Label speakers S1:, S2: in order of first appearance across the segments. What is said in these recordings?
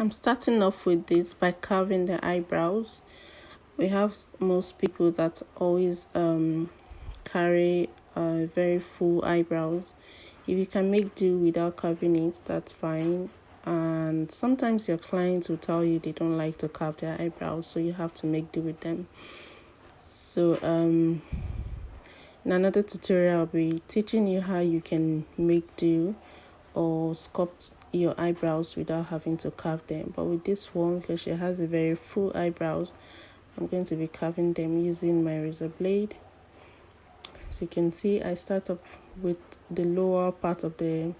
S1: I'm starting off with this by carving the eyebrows. We have most people that always carry very full eyebrows. If you can make do without carving it, that's fine. And sometimes your clients will tell you they don't like to carve their eyebrows, so you have to make do with them. So in another tutorial, I'll be teaching you how you can make do or sculpt your eyebrows without having to carve them. But with this one, because she has a very full eyebrows, I'm going to be carving them using my razor blade. So you can see I start up with the lower part of the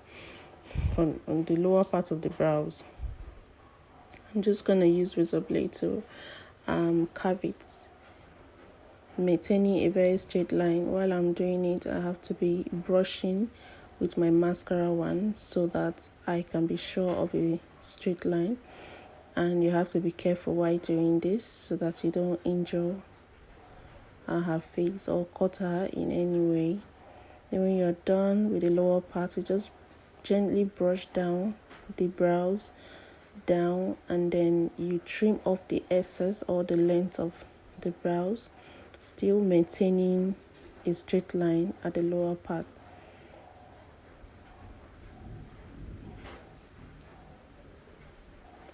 S1: brows. I'm just gonna use razor blade to carve it, maintaining a very straight line. While I'm doing it, I have to be brushing with my mascara one so that I can be sure of a straight line. And you have to be careful while doing this so that you don't injure her face or cut her in any way. Then when you're done with the lower part, you just gently brush down the brows down, and then you trim off the excess or the length of the brows, still maintaining a straight line at the lower part.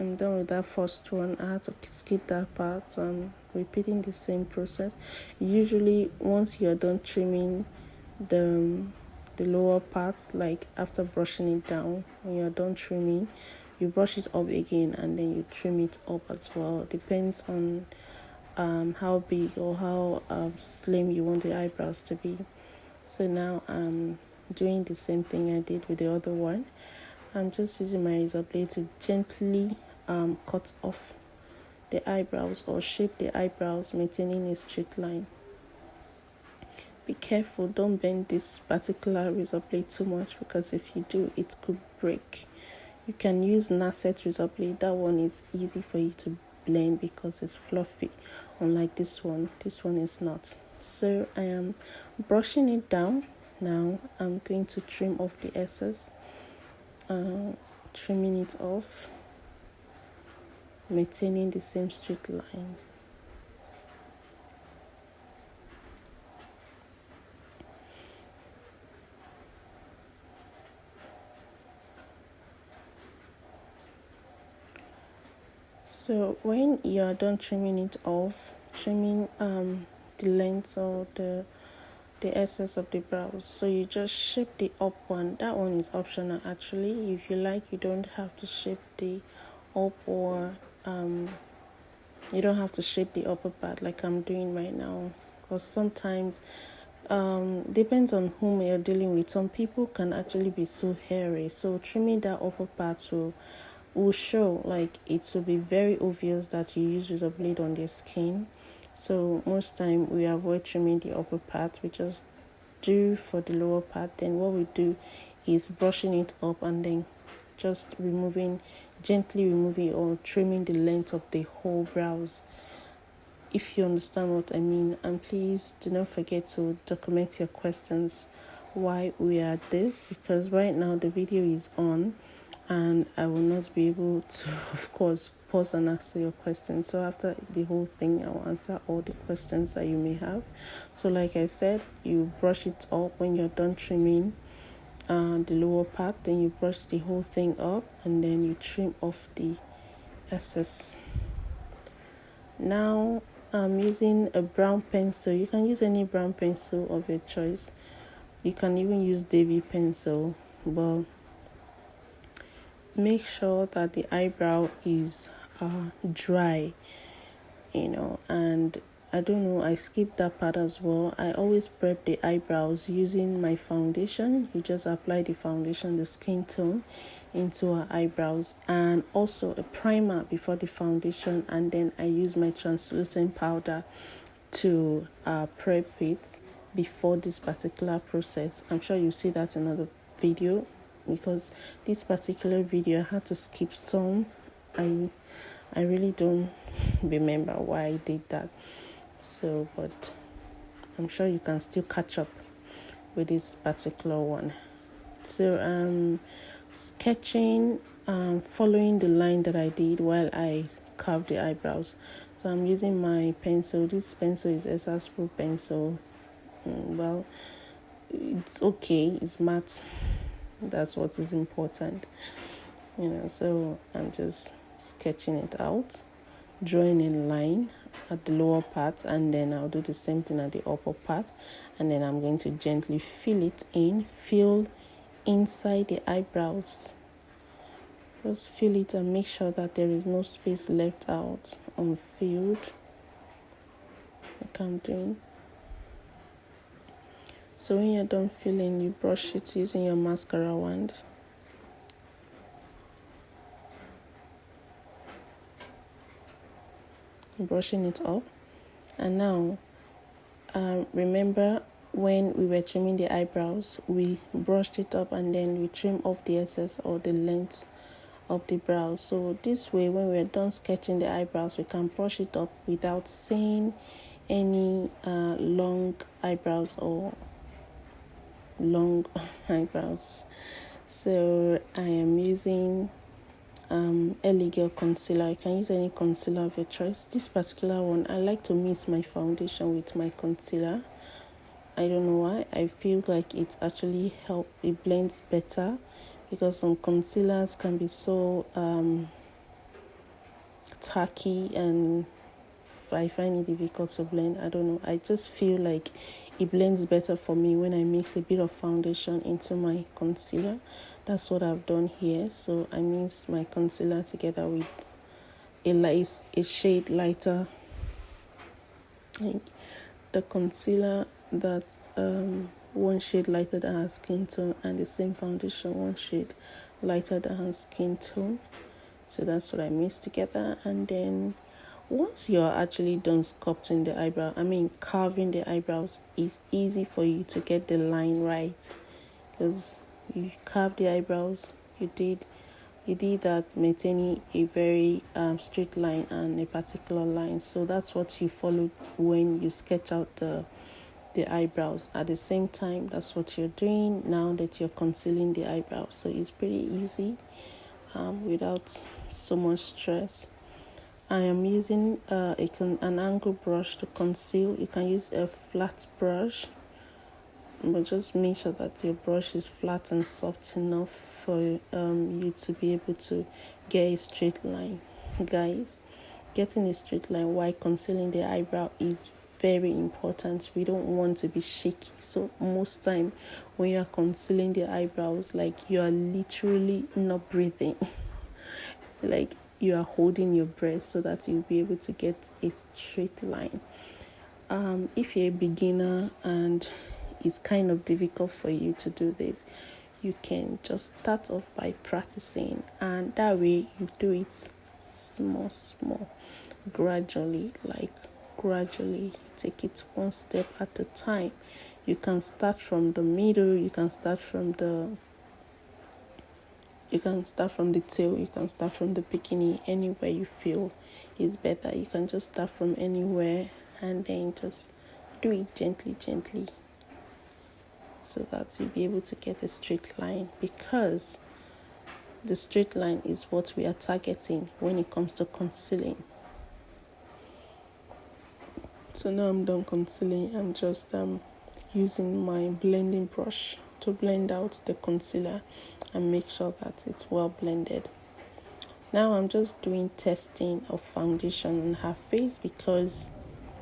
S1: I'm done with that first one. I had to skip that part, so I'm repeating the same process. Usually once you're done trimming the lower part, like after brushing it down, when you're done trimming, you brush it up again and then you trim it up as well. Depends on how big or how slim you want the eyebrows to be. So now I'm doing the same thing I did with the other one. I'm just using my razor blade to gently cut off the eyebrows or shape the eyebrows, maintaining a straight line. Be careful, don't bend this particular razor blade too much, because if you do, it could break. You can use Nasset razor blade. That one is easy for you to blend because it's fluffy, unlike this one. This one is not. So I am brushing it down. Now I'm going to trim off the excess, trimming it off, maintaining the same straight line. So when you're done trimming it off, trimming the length or the excess of the brows, so you just shape the up one. That one is optional actually. If you like, you don't have to shape the up, or you don't have to shape the upper part like I'm doing right now, because sometimes depends on whom you're dealing with. Some people can actually be so hairy, so trimming that upper part will show, like it will be very obvious that you use razor blade on their skin. So most time we avoid trimming the upper part. We just do for the lower part. Then what we do is brushing it up and then just gently removing or trimming the length of the whole brows, if you understand what I mean. And please do not forget to document your questions while we are at this, because right now the video is on and I will not be able to, of course, pause and answer your questions. So after the whole thing, I will answer all the questions that you may have. So like I said, you brush it up when you're done trimming the lower part, then you brush the whole thing up and then you trim off the excess. Now I'm using a brown pencil. You can use any brown pencil of your choice. You can even use Davy pencil, but make sure that the eyebrow is dry, and I don't know, I skipped that part as well. I always prep the eyebrows using my foundation. You just apply the foundation, the skin tone, into our eyebrows, and also a primer before the foundation, and then I use my translucent powder to prep it before this particular process. I'm sure you see that in another video, because this particular video I had to skip some. I really don't remember why I did that. So, but I'm sure you can still catch up with this particular one. So sketching following the line that I did while I carved the eyebrows. So I'm using my pencil. This pencil is Essence Pro pencil. Well, it's okay. It's matte. That's what is important. So I'm just sketching it out, drawing a line at the lower part, and then I'll do the same thing at the upper part, and then I'm going to gently fill inside the eyebrows. Just fill it and make sure that there is no space left out unfilled, like I'm doing. So when you're done filling, you brush it using your mascara wand. Brushing it up. And now, remember when we were trimming the eyebrows, we brushed it up and then we trim off the excess or the length of the brows. So this way, when we're done sketching the eyebrows, we can brush it up without seeing any long eyebrows or long eyebrows. So I am using Elegel concealer. You can use any concealer of your choice. This particular one, I like to mix my foundation with my concealer. I don't know why. I feel like it actually helps. It blends better, because some concealers can be so tacky, and I find it difficult to blend. I don't know. I just feel like it blends better for me when I mix a bit of foundation into my concealer. That's what I've done here. So I mix my concealer together with a shade lighter, like the concealer that one shade lighter than her skin tone, and the same foundation one shade lighter than her skin tone. So that's what I mix together. And then once you're actually done sculpting the carving the eyebrows, it's easy for you to get the line right, because you carve the eyebrows, you did that, maintaining a very straight line and a particular line. So that's what you follow when you sketch out the eyebrows. At the same time, that's what you're doing now that you're concealing the eyebrows. So it's pretty easy without so much stress. I am using an angle brush to conceal. You can use a flat brush, but just make sure that your brush is flat and soft enough for you to be able to get a straight line. Guys, getting a straight line while concealing the eyebrow is very important. We don't want to be shaky. So most time when you are concealing the eyebrows, like, you are literally not breathing. Like, you are holding your breath so that you'll be able to get a straight line. If you're a beginner and it's kind of difficult for you to do this, you can just start off by practicing, and that way you do it small, gradually. Take it one step at a time. You can start from the middle, you can start from the tail, you can start from the beginning. Anywhere you feel is better, you can just start from anywhere, and then just do it gently, so that you'll be able to get a straight line, because the straight line is what we are targeting when it comes to concealing. So now I'm done concealing. I'm just using my blending brush to blend out the concealer and make sure that it's well blended. Now I'm just doing testing of foundation on her face, because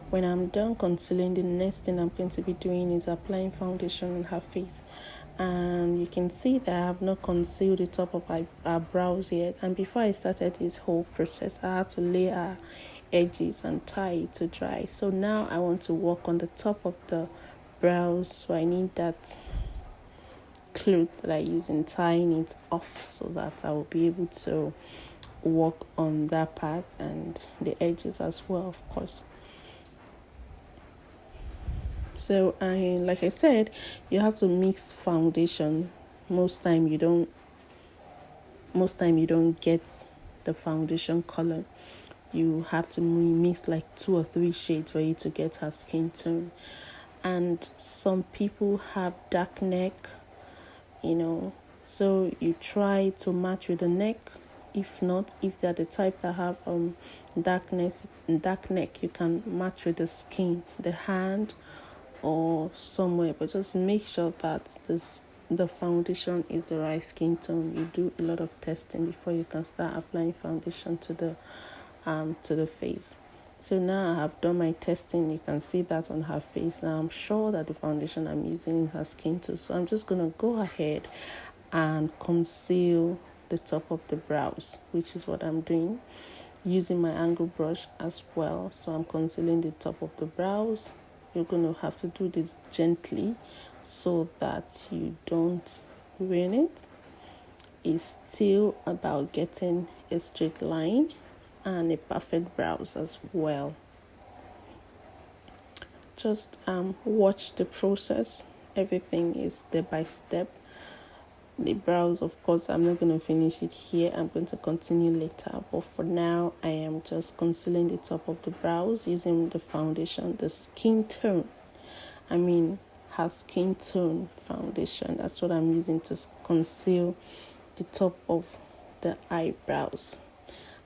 S1: when I'm done concealing, the next thing I'm going to be doing is applying foundation on her face. And you can see that I have not concealed the top of her brows yet. And before I started this whole process, I had to lay her edges and tie it to dry. So now I want to work on the top of the brows. So I need that cloth that I use in tying it off, so that I will be able to work on that part and the edges as well, of course. So like I said, you have to mix foundation. Most time you don't get the foundation color. You have to mix like 2 or 3 shades for you to get her skin tone. And some people have dark neck, So you try to match with the neck. If not, if they're the type that have dark neck, you can match with the skin, the hand, or somewhere. But just make sure that the foundation is the right skin tone. You do a lot of testing before you can start applying foundation to the face. So now I have done my testing. You can see that on her face. Now I'm sure that the foundation I'm using is her skin tone. So I'm just gonna go ahead and conceal the top of the brows, which is what I'm doing, using my angle brush as well. So I'm concealing the top of the brows. You're going to have to do this gently so that you don't ruin it. It's still about getting a straight line and a perfect brows as well. Just watch the process. Everything is step by step. The brows, of course, I'm not going to finish it here. I'm going to continue later, but for now I am just concealing the top of the brows using the foundation, the skin tone, her skin tone foundation. That's what I'm using to conceal the top of the eyebrows.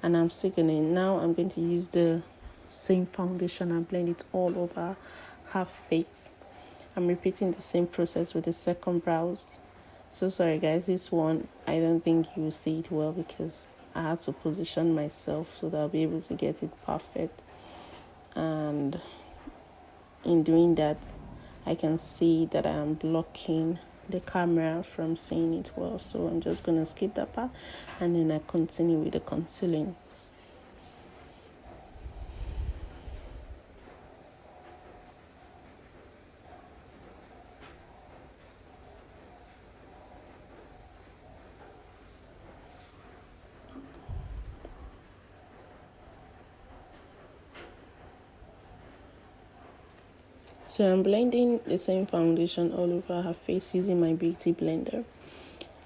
S1: And I'm going to use the same foundation and blend it all over her face. I'm repeating the same process with the second brows. So sorry guys, this one I don't think you will see it well because I had to position myself so that I'll be able to get it perfect. And in doing that, I can see that I am blocking the camera from seeing it well. So I'm just going to skip that part and then I continue with the concealing. So I'm blending the same foundation all over her face using my beauty blender.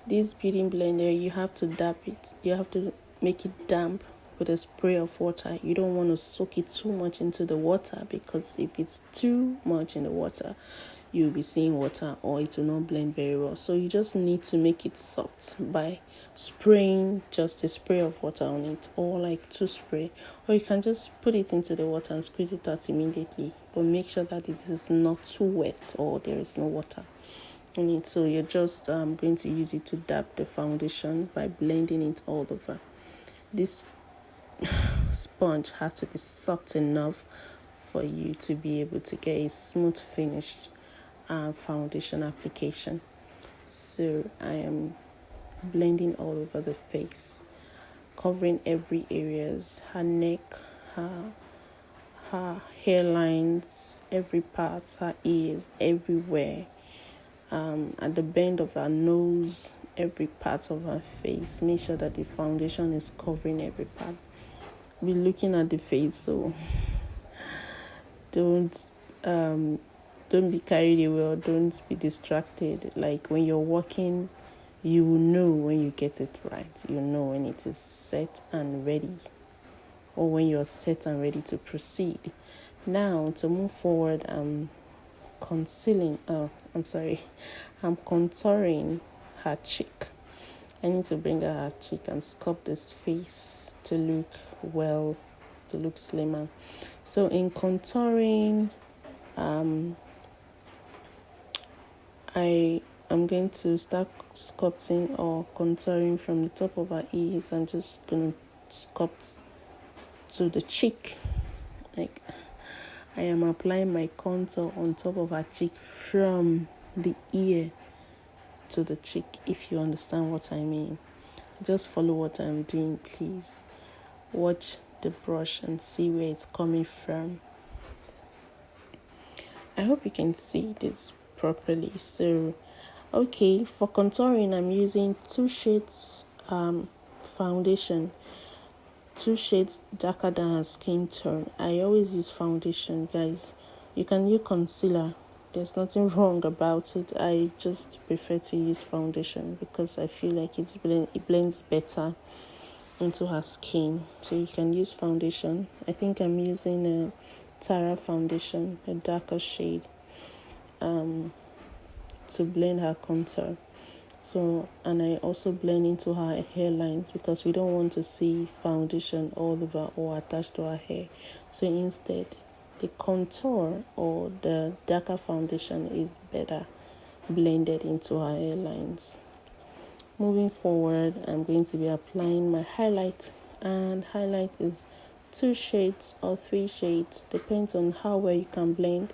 S1: This beauty blender, you have to dab it. You have to make it damp with a spray of water. You don't want to soak it too much into the water because if it's too much in the water, you'll be seeing water or it will not blend very well. So you just need to make it soft by spraying just a spray of water on it, or like 2 spray, or you can just put it into the water and squeeze it out immediately, but make sure that it is not too wet or there is no water in it. So you're just going to use it to dab the foundation by blending it all over. This sponge has to be soft enough for you to be able to get a smooth finished foundation application. So I am blending all over the face, covering every areas, her neck, her hairlines, every part, her ears, everywhere, at the bend of her nose, every part of her face. Make sure that the foundation is covering every part. Be looking at the face, so don't be carried away or don't be distracted. Like when you're walking, you will know when you get it right. You know when it is set and ready, or when you're set and ready to proceed. Now to move forward, I'm contouring her cheek. I need to bring her cheek and sculpt this face to look slimmer. So in contouring, I am going to start sculpting or contouring from the top of her ears. I'm just going to sculpt to the cheek. Like I am applying my contour on top of her cheek from the ear to the cheek, if you understand what I mean. Just follow what I'm doing, please. Watch the brush and see where it's coming from. I hope you can see this properly. So okay, for contouring I'm using 2 shades foundation, 2 shades darker than her skin tone. I always use foundation, guys. You can use concealer, there's nothing wrong about it. I just prefer to use foundation because I feel like it blends better into her skin. So you can use foundation. I think I'm using a Tara foundation, a darker shade, to blend her contour. So, and I also blend into her hairlines because we don't want to see foundation all over or attached to her hair. So instead, the contour or the darker foundation is better blended into her hairlines. Moving forward, I'm going to be applying my highlight, and highlight is 2 shades or 3 shades, depends on how well you can blend.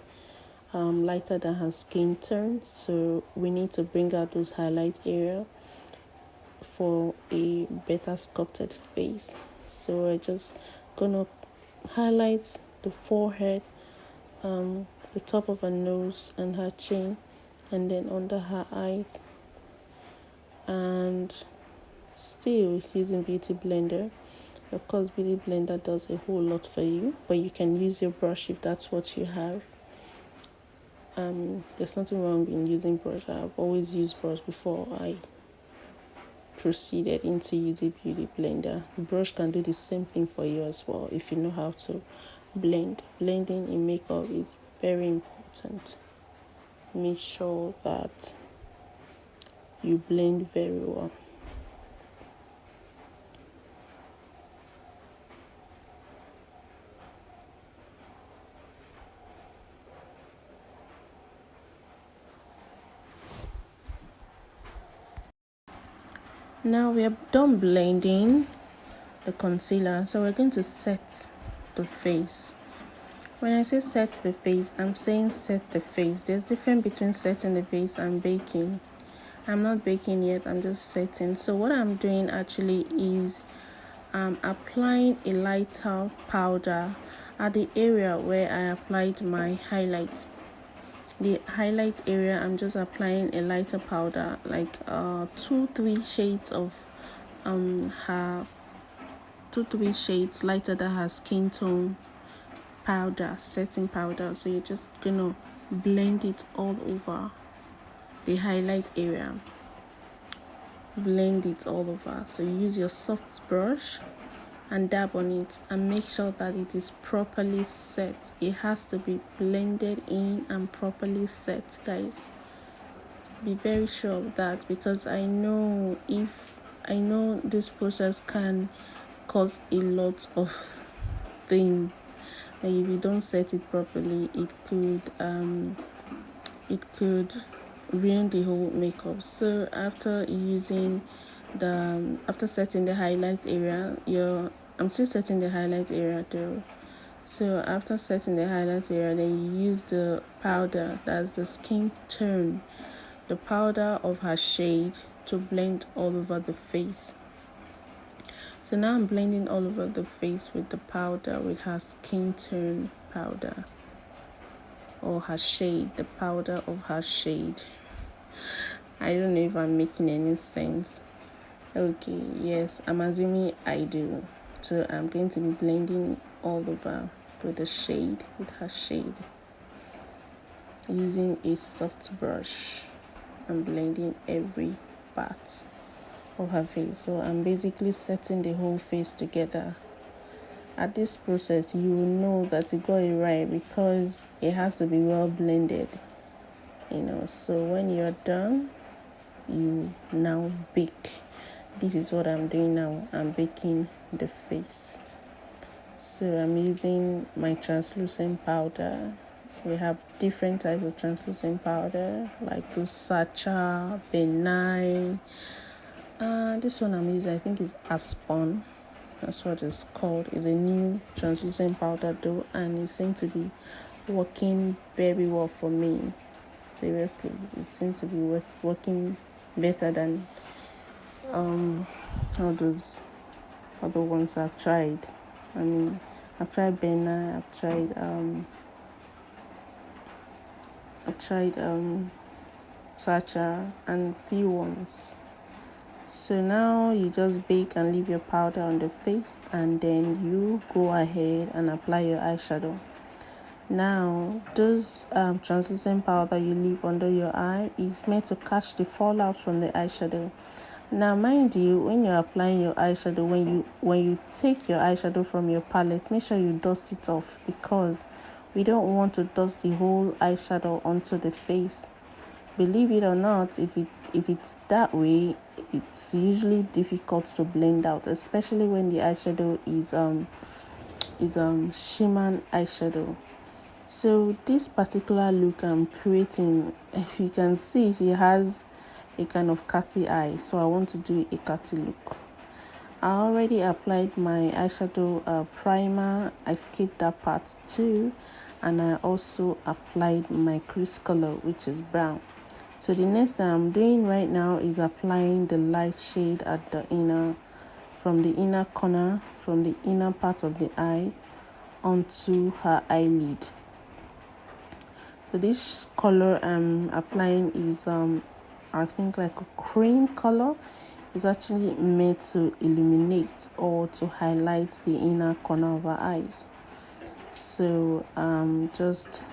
S1: Lighter than her skin tone, so we need to bring out those highlight area for a better sculpted face. So we're just gonna highlight the forehead, the top of her nose and her chin, and then under her eyes, and still using Beauty Blender. Of course, Beauty Blender does a whole lot for you, but you can use your brush if that's what you have. There's nothing wrong in using brush. I've always used brush before I proceeded into using Beauty Blender. The brush can do the same thing for you as well if you know how to blend. Blending in makeup is very important. Make sure that you blend very well. Now we are done blending the concealer, so we're going to set the face. When I say set the face, I'm saying set the face. There's difference between setting the face and baking. I'm not baking yet, I'm just setting. So what I'm doing actually is applying a lighter powder at the area where I applied my highlight. The highlight area, I'm just applying a lighter powder, like 2-3 shades of her 2-3 shades lighter than her skin tone powder, setting powder. So you're just gonna blend it all over the highlight area. Blend it all over. So you use your soft brush and dab on it and make sure that it is properly set. It has to be blended in and properly set, guys. Be very sure of that, because I know this process can cause a lot of things. Like if you don't set it properly, it could ruin the whole makeup. So after setting the highlight area, I'm still setting the highlight area though. So after setting the highlight area, then you use the powder, that's the skin tone, the powder of her shade, to blend all over the face. So now I'm blending all over the face with the powder, with her skin tone powder, or her shade, the powder of her shade. I don't know if I'm making any sense. Okay, yes, I'm assuming I do. So I'm going to be blending all over with the shade, with her shade, using a soft brush. I'm blending every part of her face. So I'm basically setting the whole face together. At this process, you will know that you got it right because it has to be well blended. So when you're done, you now bake. This is what I'm doing now. I'm baking the face. So I'm using my translucent powder. We have different types of translucent powder, like those Sacha, Benai. This one I'm using, I think, is Aspen. That's what it's called. It's a new translucent powder though, and it seems to be working very well for me. Seriously, it seems to be working better than all those other ones I've tried. I've tried Benna, I've tried Sacha and few ones. So now you just bake and leave your powder on the face, and then you go ahead and apply your eyeshadow. Now, those translucent powder you leave under your eye is meant to catch the fallout from the eyeshadow. Now, mind you, when you're applying your eyeshadow, when you take your eyeshadow from your palette, make sure you dust it off, because we don't want to dust the whole eyeshadow onto the face. Believe it or not, if if it's that way, it's usually difficult to blend out, especially when the eyeshadow is shimmer eyeshadow. So this particular look I'm creating, if you can see, she has a kind of catty eye, so I want to do a catty look. I already applied my eyeshadow primer. I skipped that part too, and I also applied my crease color, which is brown. So the next thing I'm doing right now is applying the light shade at the inner, from the inner corner, from the inner part of the eye onto her eyelid. So this color I'm applying is I think like a cream color. It's actually made to illuminate or to highlight the inner corner of her eyes. So just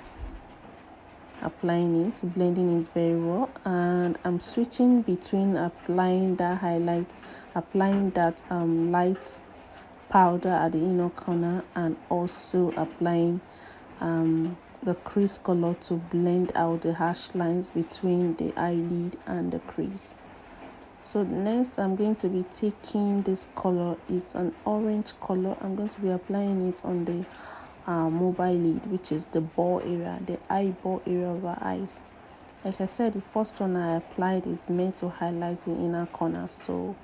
S1: applying it, blending it very well, and I'm switching between applying that highlight, applying that light powder at the inner corner, and also applying the crease color to blend out the harsh lines between the eyelid and the crease. So next I'm going to be taking this color. It's an orange color. I'm going to be applying it on the mobile lid, which is the ball area, the eyeball area of our eyes. Like I said, the first one I applied is meant to highlight the inner corner, so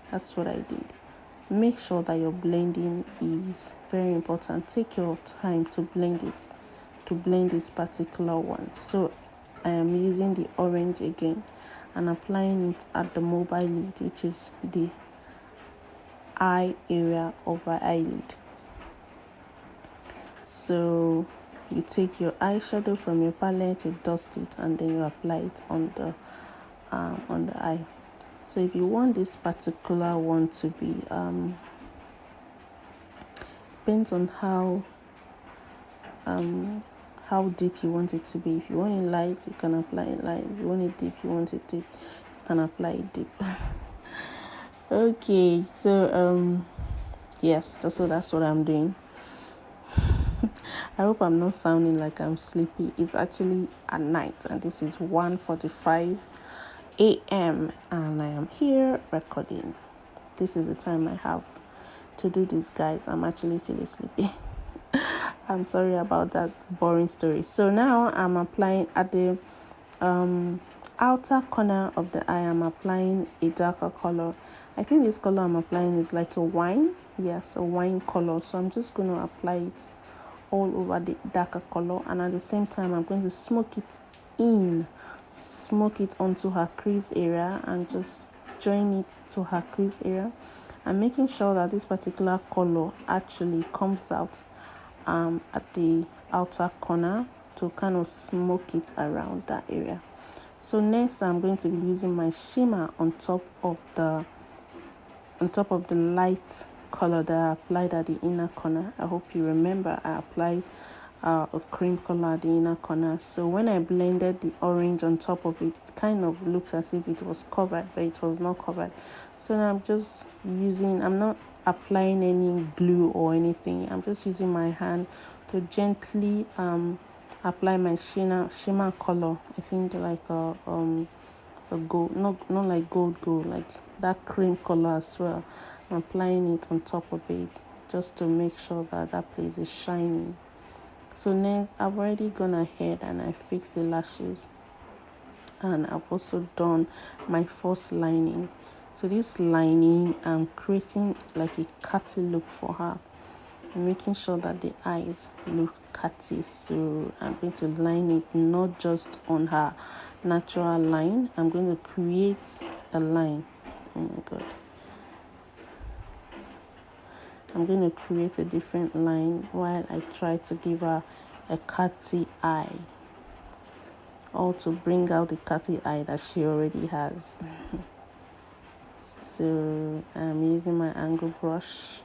S1: that's what I did. Make sure that your blending is very important. Take your time to blend it, to blend this particular one. So I am using the orange again and applying it at the mobile lid, which is the eye area of our eyelid. So you take your eyeshadow from your palette, you dust it, and then you apply it on the eye. So if you want this particular one to be depends on how deep you want it to be. If you want it light, you can apply it light. If you want it deep, you can apply it deep. Okay, so yes, so that's what I'm doing. I hope I'm not sounding like I'm sleepy. It's actually at night, and this is 1:45 a.m. and I am here recording. This is the time I have to do this, guys. I'm actually feeling sleepy. I'm sorry about that boring story. So now I'm applying at the outer corner of the eye. I'm applying a darker color. I think this color I'm applying is like a wine. Yes, a wine color. So I'm just going to apply it all over the darker color, and at the same time I'm going to smoke it onto her crease area and just join it to her crease area. I'm making sure that this particular color actually comes out at the outer corner to kind of smoke it around that area. So next I'm going to be using my shimmer on top of the light color that I applied at the inner corner. I hope you remember I applied a cream color at the inner corner. So when I blended the orange on top of it, it kind of looks as if it was covered, but it was not covered. So now I'm not applying any glue or anything. I'm just using my hand to gently apply my shimmer color. I think like a gold, not like gold, like that cream color as well. I'm applying it on top of it just to make sure that place is shining. So next, I've already gone ahead and I fixed the lashes, and I've also done my false lining. So this lining, I'm creating like a catty look for her. I'm making sure that the eyes look catty. So I'm going to line it not just on her natural line. I'm going to create a line. Oh my god. I'm going to create a different line while I try to give her a catty eye, or to bring out the catty eye that she already has. So I'm using my angle brush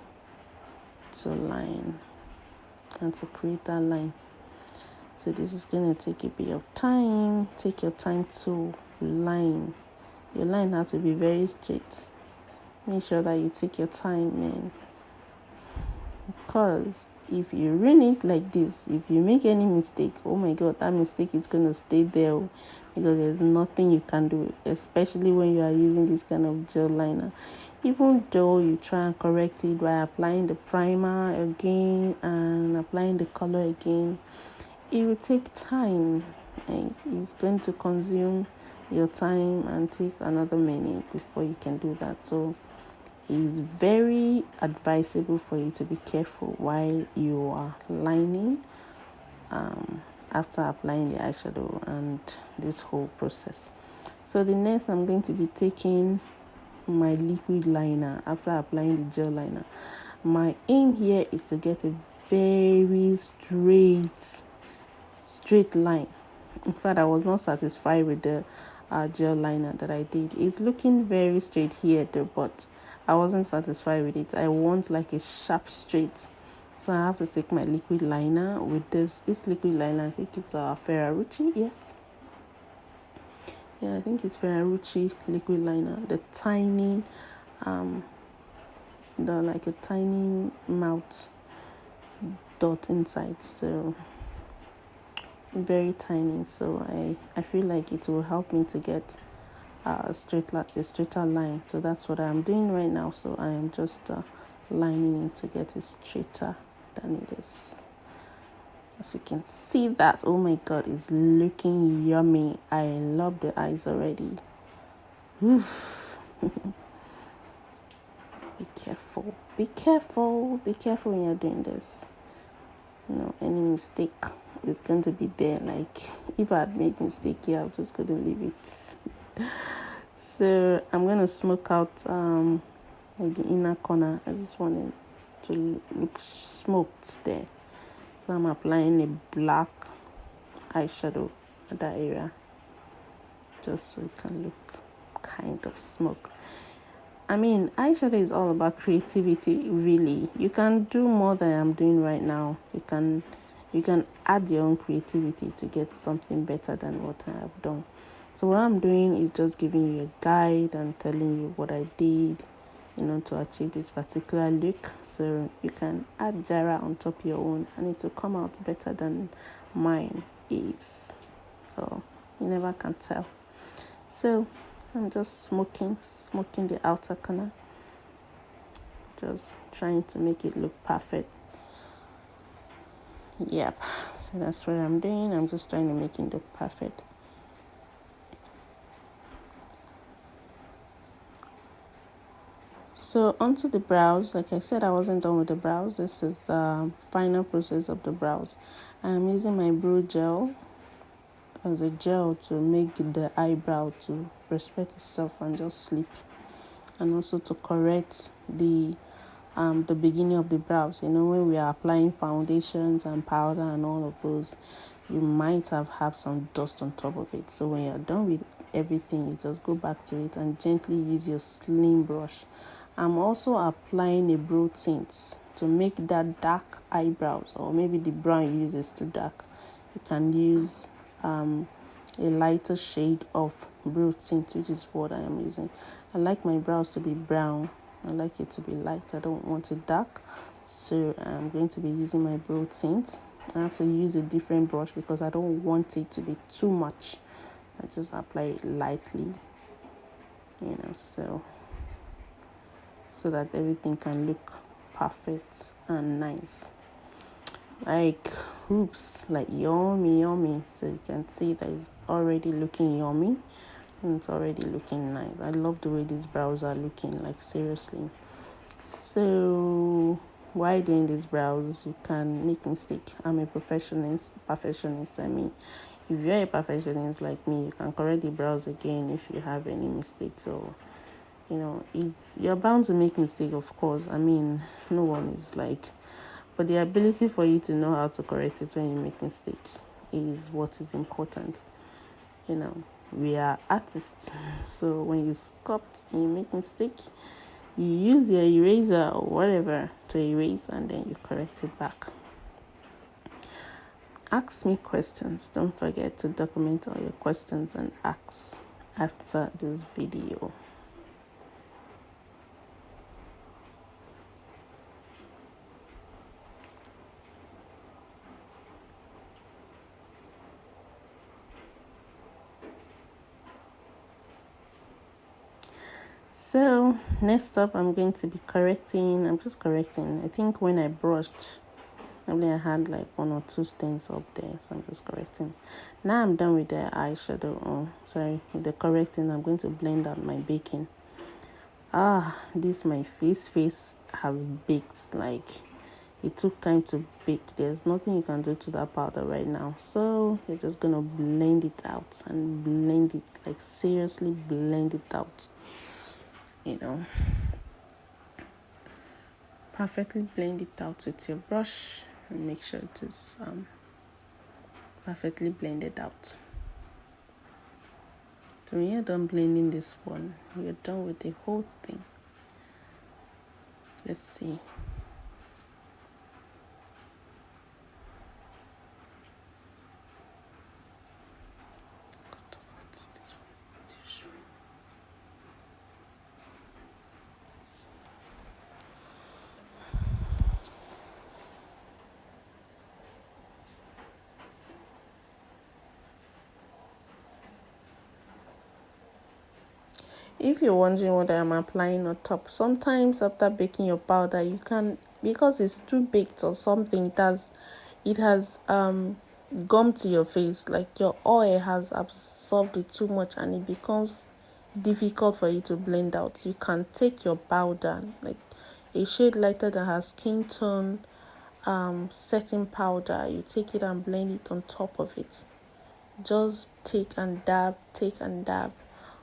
S1: to line and to create that line. So this is going to take a bit of time. Take your time to line. Your line has to be very straight. Make sure that you take your time, man. Because if you ruin it like this, if you make any mistake, oh my god, that mistake is going to stay there, because there's nothing you can do, especially when you are using this kind of gel liner. Even though you try and correct it by applying the primer again and applying the color again, it will take time, and it's going to consume your time and take another minute before you can do that. So it's very advisable for you to be careful while you are lining, after applying the eyeshadow and this whole process. So the next, I'm going to be taking my liquid liner after applying the gel liner. My aim here is to get a very straight line. In fact, I was not satisfied with the gel liner that I did. It's looking very straight here though, but I wasn't satisfied with it. I want like a sharp straight. So I have to take my liquid liner with this liquid liner. I think it's Ferrarucci, yes. Yeah, I think it's Ferrarucci liquid liner. The tiny, like a tiny mouth dot inside. So very tiny. So I feel like it will help me to get a straighter line. So that's what I'm doing right now. So I am just lining it to get it straighter than it is. As you can see that, oh my god, it's looking yummy. I love the eyes already. Be careful when you're doing this. Any mistake is going to be there. Like if I had made mistake here, I'm just going to leave it. So I'm going to smoke out like the inner corner. I just want it to look smoked there. So I'm applying a black eyeshadow at that area, just so it can look kind of smoke. I mean, eyeshadow is all about creativity, really. You can do more than I'm doing right now. You can add your own creativity to get something better than what I have done. So what I'm doing is just giving you a guide and telling you what I did, to achieve this particular look. So you can add Jara on top of your own and it will come out better than mine is. So you never can tell. So I'm just smoking the outer corner, just trying to make it look perfect. Yep, so that's what I'm doing. I'm just trying to make it look perfect. So onto the brows. Like I said, I wasn't done with the brows. This is the final process of the brows. I'm using my brow gel as a gel to make the eyebrow to respect itself and just sleep, and also to correct the beginning of the brows. When we are applying foundations and powder and all of those, you might have had some dust on top of it. So when you're done with everything, you just go back to it and gently use your slim brush. I'm also applying a brow tint to make that dark eyebrows, or maybe the brown you use is too dark. You can use a lighter shade of brow tint, which is what I am using. I like my brows to be brown. I like it to be light. I don't want it dark. So I'm going to be using my brow tint. I have to use a different brush because I don't want it to be too much. I just apply it lightly, so that everything can look perfect and nice. Like yummy. So you can see that it's already looking yummy and it's already looking nice. I love the way these brows are looking, like seriously. So while doing these brows, you can make mistake. I'm a perfectionist. I mean, if you're a perfectionist like me, you can correct the brows again if you have any mistakes. So you're bound to make mistake, of course. I mean, no one is like, but the ability for you to know how to correct it when you make mistake is what is important. We are artists, so when you sculpt and you make mistake, you use your eraser or whatever to erase, and then you correct it back. Ask me questions. Don't forget to document all your questions and ask after this video. So next up, I'm going to be correcting. I'm just correcting. I think when I brushed, probably I had like 1 or 2 stains up there, so I'm just correcting. Now I'm done with the eyeshadow. Oh, sorry, with the correcting. I'm going to blend out my baking. This my face has baked. Like, it took time to bake. There's nothing you can do to that powder right now, so you're just gonna blend it out and blend it, like seriously blend it out, you know, perfectly blend it out with your brush and make sure it is perfectly blended out. So when you're done blending this one, you're done with the whole thing. Let's see. If you're wondering what I'm applying on top, sometimes after baking your powder, you can, because it's too baked or something, it has gum to your face, like your oil has absorbed it too much and it becomes difficult for you to blend out. You can take your powder, like a shade lighter that has skin tone setting powder, you take it and blend it on top of it. Just take and dab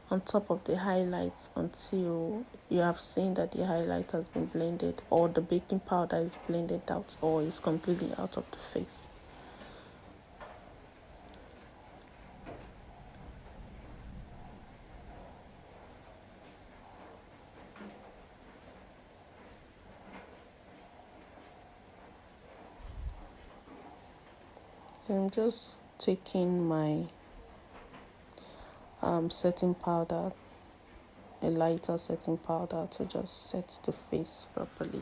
S1: on top of the highlights until you have seen that the highlight has been blended, or the baking powder is blended out, or is completely out of the face. So I'm just taking my setting powder, a lighter setting powder, to just set the face properly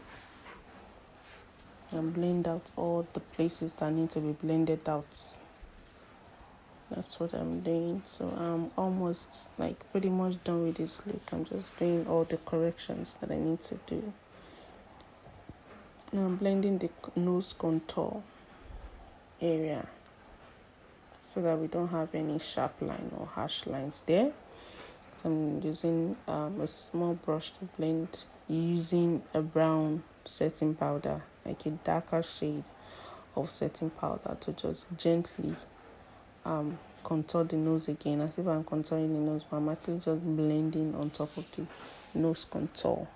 S1: and blend out all the places that need to be blended out. That's what I'm doing. So I'm almost, like, pretty much done with this look. I'm just doing all the corrections that I need to do. Now I'm blending the nose contour area so that we don't have any sharp line or harsh lines there. So I'm using a small brush to blend, using a brown setting powder, like a darker shade of setting powder, to just gently contour the nose again, as if I'm contouring the nose, but I'm actually just blending on top of the nose contour.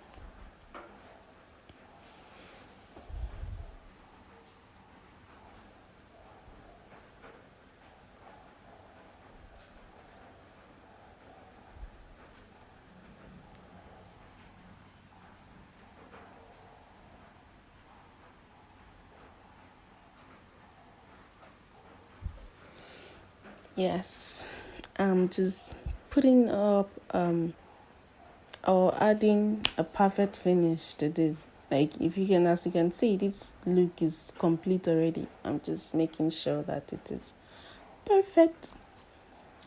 S1: Yes, I'm just putting up or adding a perfect finish to this. Like, if you can, as you can see, this look is complete already. I'm just making sure that it is perfect.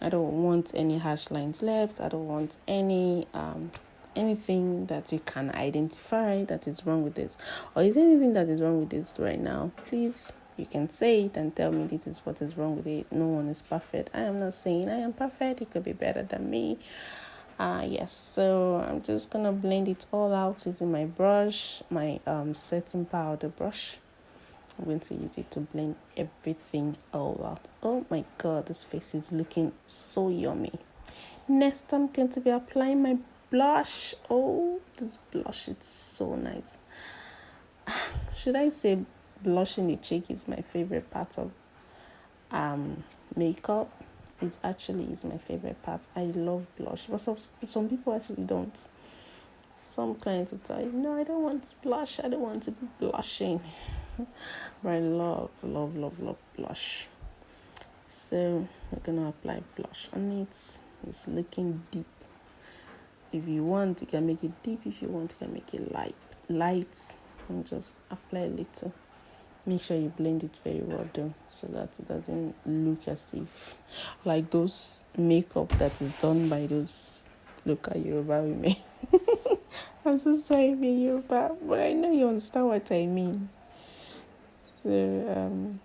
S1: I don't want any harsh lines left. I don't want any anything that you can identify that is wrong with this. Or is there anything that is wrong with this right now? Please, you can say it and tell me this is what is wrong with it. No one is perfect. I am not saying I am perfect. It could be better than me. Yes, so I'm just gonna blend it all out using my brush, my setting powder brush. I'm going to use it to blend everything all out. Oh my god, this face is looking so yummy. Next, I'm going to be applying my blush. Oh, this blush is so nice. Should I say blushing the cheek is my favorite part of makeup? It actually is my favorite part. I love blush, but some people actually don't. Some clients will tell you, no, I don't want blush. I don't want to be blushing. But I love blush. So we're gonna apply blush on it. It's looking deep. If you want, you can make it deep. If you want, you can make it light, and just apply a little. Make sure you blend it very well though, so that it doesn't look as if like those makeup that is done by those local Yoruba women. I'm so sorry, Yoruba, but I know you understand what I mean. So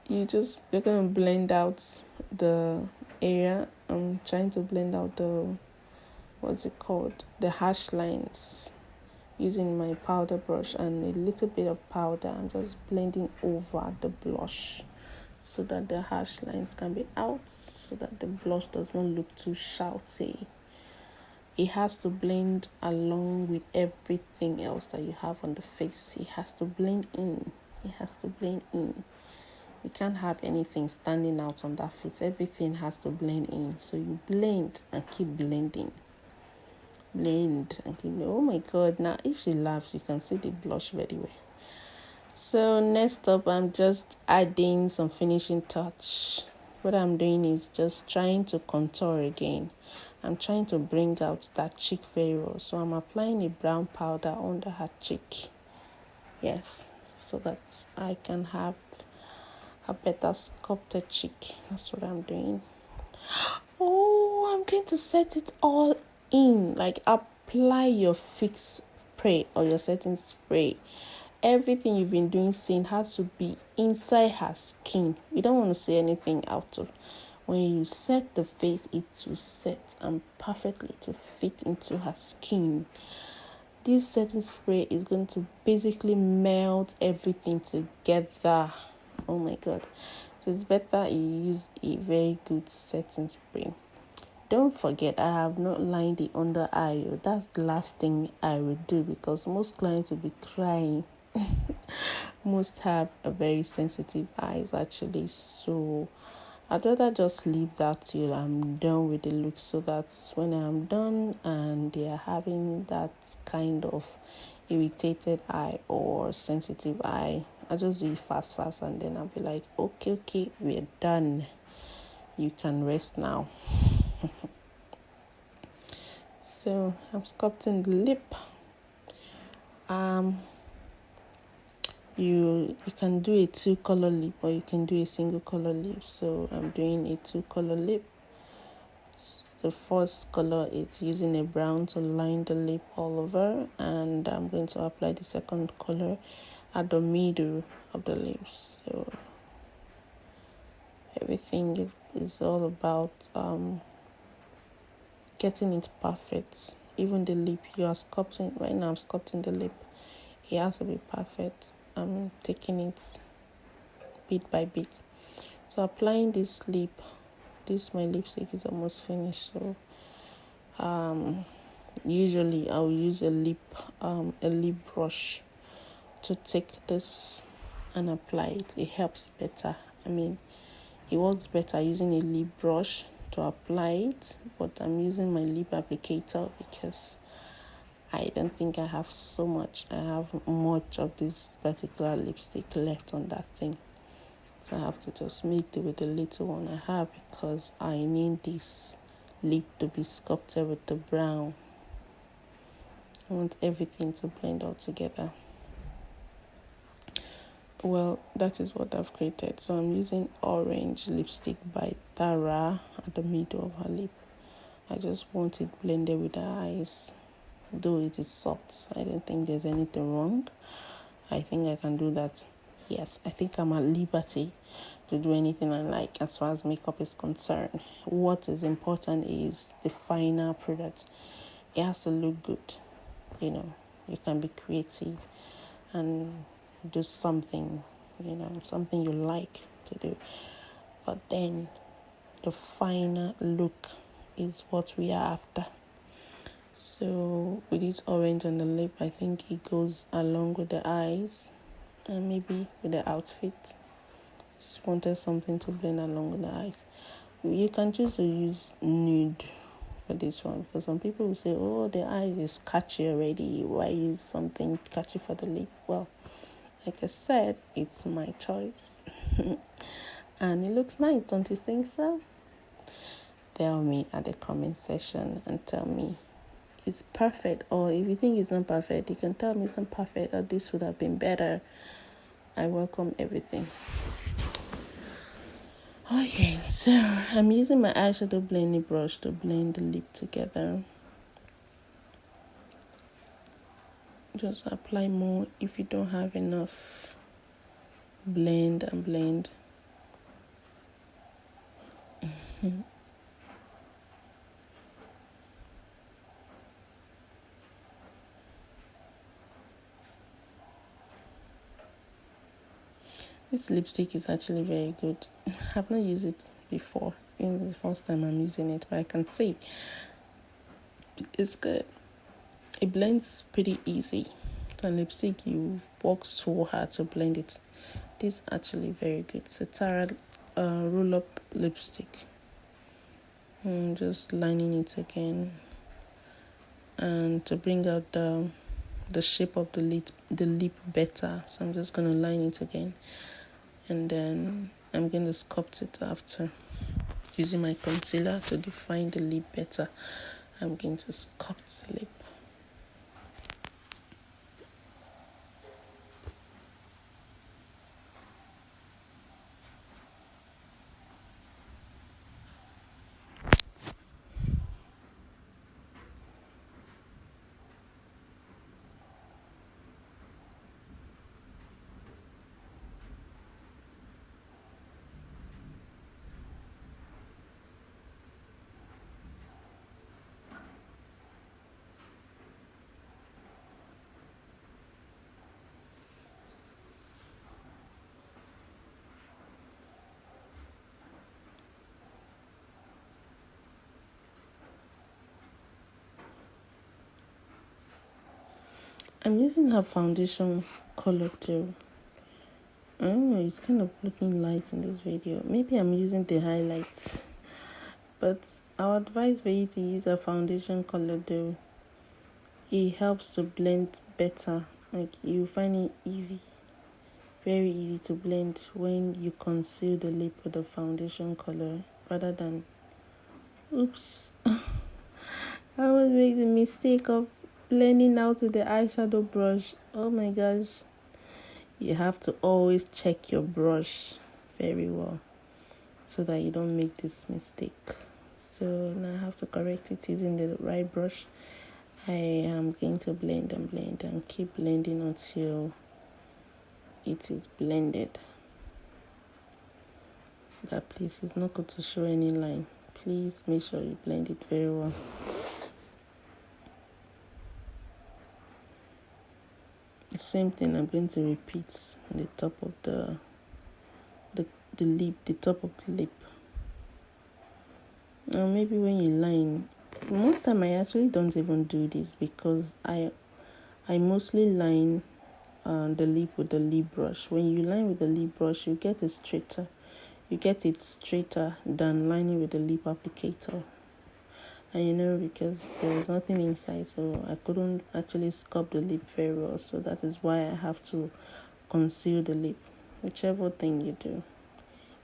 S1: you're gonna blend out the area. I'm trying to blend out the, what's it called, the hash lines, using my powder brush and a little bit of powder. I'm just blending over the blush so that the hash lines can be out, so that the blush does not look too shouty. It has to blend along with everything else that you have on the face. It has to blend in. It has to blend in. You can't have anything standing out on that face. Everything has to blend in. So you blend and keep blending. Blend and keep blending. Oh my God, now if she laughs, you can see the blush very well. So next up, I'm just adding some finishing touch. What I'm doing is just trying to contour again. I'm trying to bring out that cheek very well. So I'm applying a brown powder under her cheek. Yes, so that I can have a better sculpted cheek. That's what I'm doing. Oh, I'm going to set it all in. Like, apply your fix spray or your setting spray. Everything you've been doing seeing has to be inside her skin. You don't want to see anything out of. When you set the face, it will set and perfectly to fit into her skin. This setting spray is going to basically melt everything together. Oh my God. So it's better you use a very good setting spray. Don't forget, I have not lined the under eye. That's the last thing I will do, because most clients will be crying. Most have a very sensitive eyes actually, so I'd rather just leave that till I'm done with the look, so that when I'm done and they are having that kind of irritated eye or sensitive eye, I just do it fast and then I'll be like, okay, we're done, you can rest now. So I'm sculpting the lip. You can do a 2-color lip or you can do a single color lip. So I'm doing a 2-color lip. The first color is using a brown to line the lip all over, and I'm going to apply the second color at the middle of the lips. So everything is all about getting it perfect. Even the lip you are sculpting right now, I'm sculpting the lip. It has to be perfect. I'm taking it bit by bit. So applying this lip, my lipstick is almost finished. So usually I'll use a lip brush to take this and apply it. It helps better. It works better using a lip brush to apply it, but I'm using my lip applicator because I don't think I have so much. I have much of this particular lipstick left on that thing. So I have to just make do with the little one I have, because I need this lip to be sculpted with the brown. I want everything to blend all together. Well, that is what I've created. So I'm using orange lipstick by Tara at the middle of her lip. I just want it blended with her eyes. Though it is soft, I don't think there's anything wrong. I think I can do that. Yes, I think I'm at liberty to do anything I like as far as makeup is concerned. What is important is the final product. It has to look good. You can be creative and do something, something you like to do. But then the final look is what we are after. So with this orange on the lip, I think it goes along with the eyes and maybe with the outfit. Just wanted something to blend along with the eyes. You can choose to use nude for this one, because some people will say, oh, the eyes is catchy already, why use something catchy for the lip? Well, like I said, it's my choice. And it looks nice, don't you think so? Tell me at the comment section and tell me it's perfect, or if you think it's not perfect, you can tell me it's not perfect or this would have been better. I welcome everything. Okay, so I'm using my eyeshadow blending brush to blend the lip together. just apply more. If you don't have enough, blend and blend. This lipstick is actually very good. I've not used it before. This is the first time I'm using it, but I can see it's good. It blends pretty easy. So lipstick, you work so hard to blend it. This is actually very good. It's a Tara roll-up lipstick. I'm just lining it again, and to bring out the shape of the lip better. So I'm just gonna line it again, and then I'm going to sculpt it after using my concealer to define the lip better. I'm going to sculpt the lip. I'm using her foundation color too. I don't know, it's kind of looking light in this video. Maybe I'm using the highlights, but I would advise for you to use a foundation color though. It helps to blend better. Like, you find it easy, very easy to blend when you conceal the lip with the foundation color rather than, oops, I always make the mistake of blending out with the eyeshadow brush. Oh my gosh. You have to always check your brush very well so that you don't make this mistake. So now I have to correct it using the right brush. I am going to blend and blend and keep blending until it is blended. That place is not going to show any line. Please make sure you blend it very well. The same thing I'm going to repeat on the top of the lip, the top of the lip. Now maybe when you line, most time I actually don't even do this because I mostly line the lip with the lip brush. When you line with the lip brush, you get it straighter. You get it straighter than lining with the lip applicator. And because there was nothing inside, so I couldn't actually sculpt the lip very well. So that is why I have to conceal the lip. Whichever thing you do,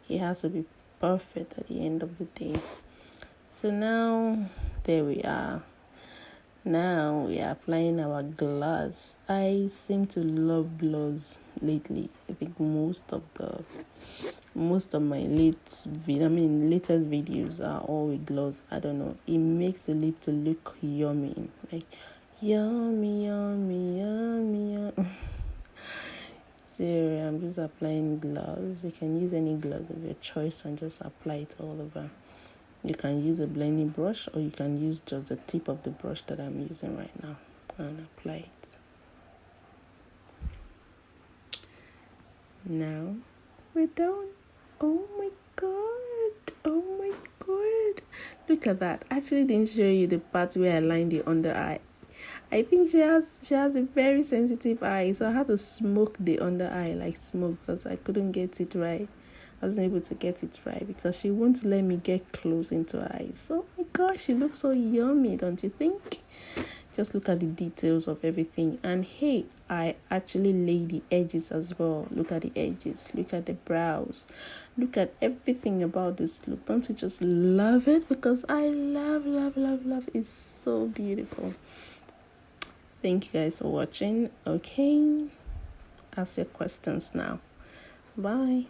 S1: it has to be perfect at the end of the day. So now, there we are. Now we are applying our gloss. I seem to love gloss lately. I think most of my latest videos are all with gloss. I don't know. It makes the lip to look yummy. Like yummy, yummy, yummy, yummy. So I'm just applying gloss. You can use any gloss of your choice and just apply it all over. You can use a blending brush or you can use just the tip of the brush that I'm using right now and apply it. Now we're done. Oh my god. Oh my god. Look at that. I actually didn't show you the part where I lined the under eye. I think she has a very sensitive eye, so I had to smoke the under eye, like smoke, because I couldn't get it right. I wasn't able to get it right because she won't let me get close into her eyes. Oh my gosh, she looks so yummy, don't you think? Just look at the details of everything. And hey, I actually lay the edges as well. Look at the edges. Look at the brows. Look at everything about this look. Don't you just love it? Because I love, love, love, love. It's so beautiful. Thank you guys for watching. Okay, ask your questions now. Bye.